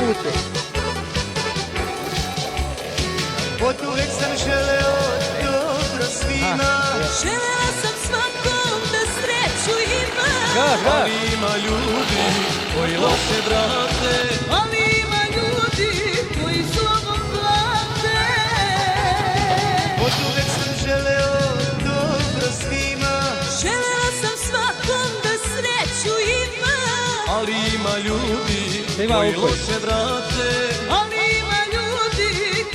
kuće. Oduvek sam želeo dobro svima. Želela sam svakom da sreću ima. Ali ima ljudi koji loše vrate. Ali ima ljudi koji zlobom plate. Oduvek sam želeo dobro svima. Želela sam svakom da sreću ima. Ali ima ljudi Ima koji ukoj. loše vrate. Ali ima ljudi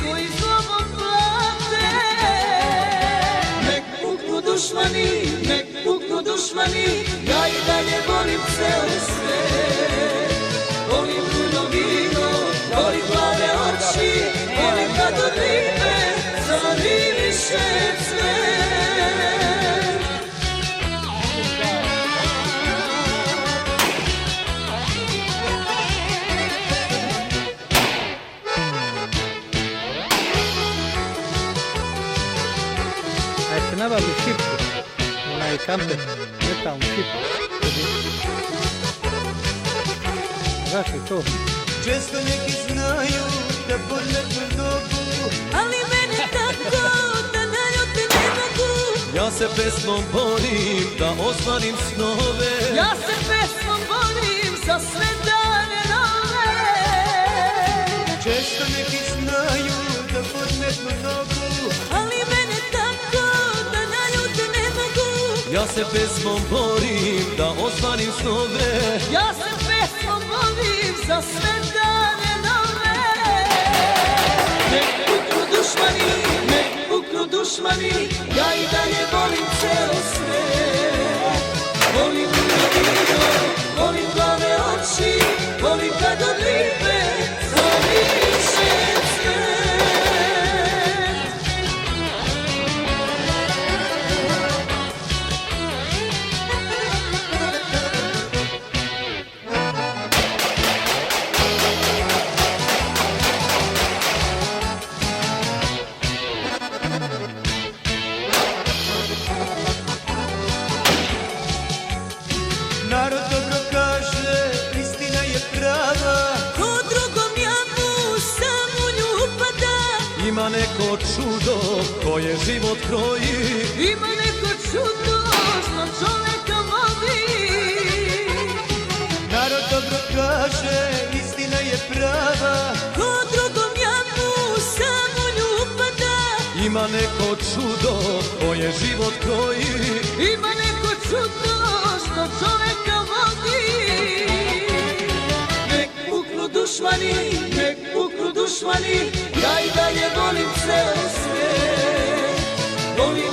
koji zlobom plate. Nek puknu dušmani, nek puknu dušmani, ja i dalje volim ceo svet. Volim puno vino, volim plave oči, volim kad od ribe zamiriše cvet. A jeste nabavili šipku? Onaj kamper, metalnu šipku. Znaš li to? Često neki znaju da podmetnu dobu. Ali mene tako da naljute ne mogu. Ja se pesmom borim da ostvarim snove. Ja se pesmom borim za sve dane nove. Često neki znaju da podmetnu nogu. Ali mene tako da naljute ne mogu. Ja se pesmom borim da ostvarim snove. Ja se pesmom borim za sve dane nove. Nek puknu dušmani, nek puknu dušmani, ja i dalje volim ceo svet. Volim puno vino, volim plave oči, volim kad od ribe zamiriše cvet. Narod dobro kaže, istina je prava. Ko drugom jamu sam u nju upada. Ima neko čudo koje život kroji. Ima neko čudo što čoveka vodi. Narod dobro kaže, istina je prava. Ko drugom jamu sam u nju upada. Ima neko čudo koje život kroji. Ima neko čudo što čoveka vodi. Nek puknu dušmani, nek puknu dušmani, ja i dalje volim ceo svet. Volim